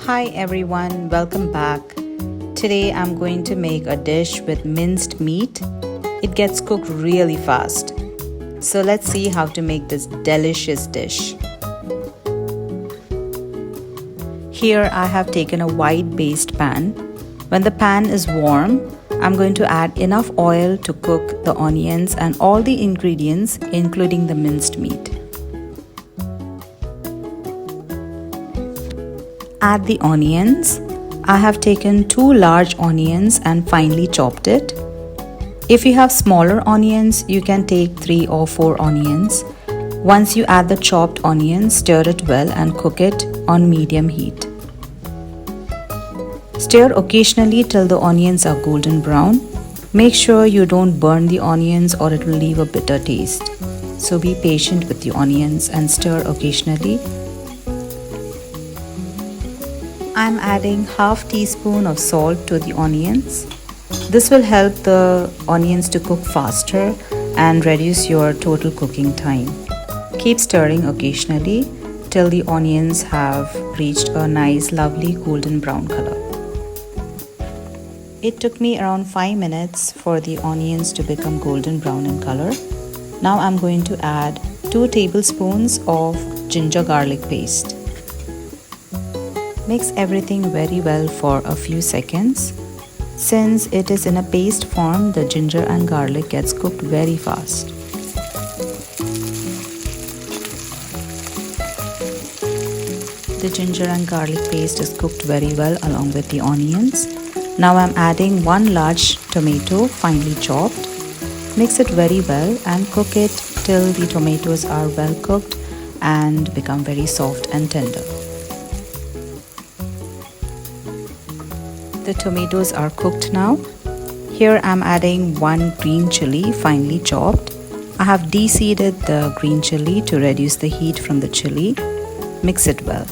Hi everyone, welcome back. Today I'm going to make a dish with minced meat. It gets cooked really fast. So let's see how to make this delicious dish. Here I have taken a white based pan. When the pan is warm, I'm going to add enough oil to cook the onions and all the ingredients, including the minced meat. Add the onions. I have taken 2 large onions and finely chopped it. If you have smaller onions, you can take 3 or 4 onions. Once you add the chopped onions, stir it well and cook it on medium heat. Stir occasionally till the onions are golden brown. Make sure you don't burn the onions or it will leave a bitter taste. So be patient with the onions and stir occasionally. I'm adding half teaspoon of salt to the onions. This will help the onions to cook faster and reduce your total cooking time. Keep stirring occasionally till the onions have reached a nice lovely golden brown color. It took me around 5 minutes for the onions to become golden brown in color. Now I'm going to add 2 tablespoons of ginger garlic paste. Mix everything very well for a few seconds. Since it is in a paste form, the ginger and garlic gets cooked very fast. The ginger and garlic paste is cooked very well along with the onions. Now I'm adding 1 large tomato finely chopped. Mix it very well and cook it till the tomatoes are well cooked and become very soft and tender. The tomatoes are cooked now. Here I'm adding 1 green chili finely chopped. I have de-seeded the green chili to reduce the heat from the chili. Mix it well.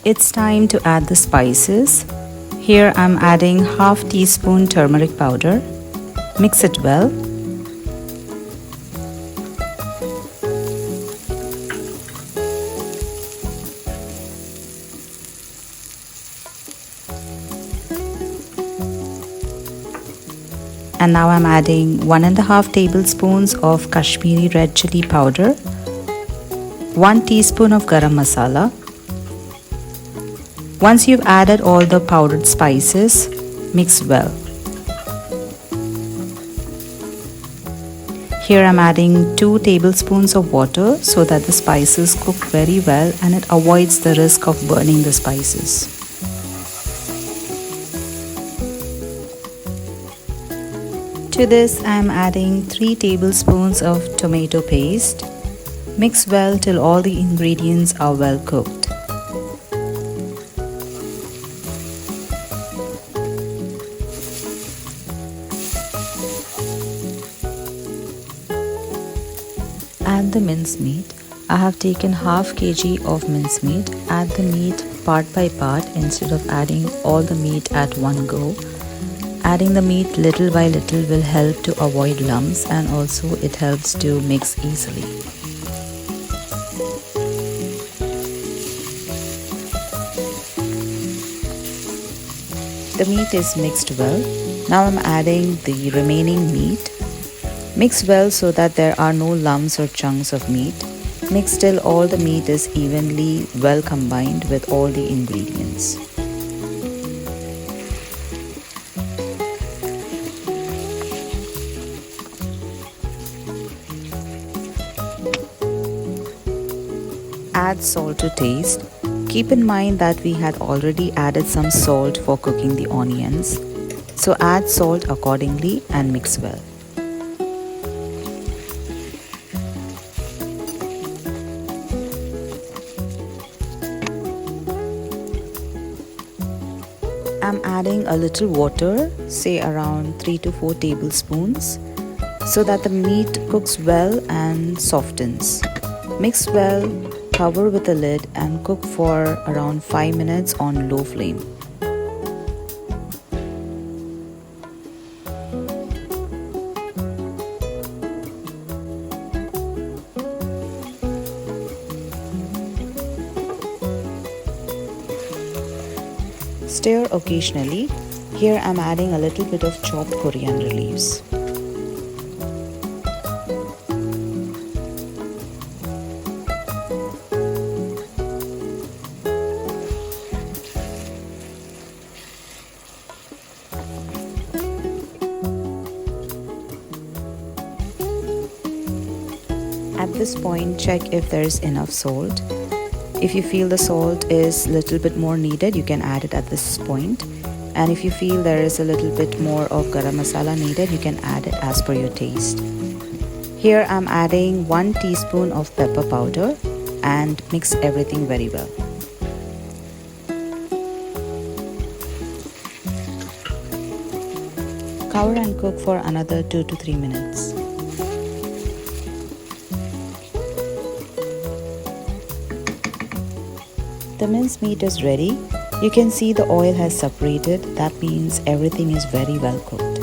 It's time to add the spices. Here I'm adding half teaspoon turmeric powder. Mix it well. And now I'm adding 1.5 tablespoons of Kashmiri red chili powder, 1 teaspoon of garam masala. Once you've added all the powdered spices, mix well. Here I'm adding 2 tablespoons of water so that the spices cook very well and it avoids the risk of burning the spices. To this I'm adding 3 tablespoons of tomato paste. Mix well till all the ingredients are well cooked. Add the minced meat. I have taken half kg of minced meat. Add the meat part by part instead of adding all the meat at one go. Adding the meat little by little will help to avoid lumps and also it helps to mix easily. The meat is mixed well. Now I'm adding the remaining meat. Mix well so that there are no lumps or chunks of meat. Mix till all the meat is evenly well combined with all the ingredients. Add salt to taste. Keep in mind that we had already added some salt for cooking the onions. So add salt accordingly and mix well. I'm adding a little water, say around 3 to 4 tablespoons, so that the meat cooks well and softens. Mix well, cover with a lid and cook for around 5 minutes on low flame. Stir occasionally. Here I'm adding a little bit of chopped coriander leaves. At this point, check if there is enough salt. If you feel the salt is a little bit more needed, you can add it at this point. And if you feel there is a little bit more of garam masala needed, you can add it as per your taste. Here I'm adding 1 teaspoon of pepper powder and mix everything very well. Cover and cook for another 2 to 3 minutes. The minced meat is ready. You can see the oil has separated. That means everything is very well cooked.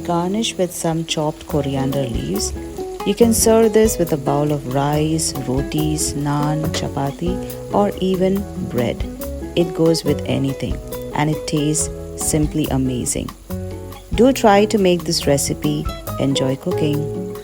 Garnish with some chopped coriander leaves. You can serve this with a bowl of rice, rotis, naan, chapati, or even bread. It goes with anything and it tastes simply amazing. Do try to make this recipe. Enjoy cooking.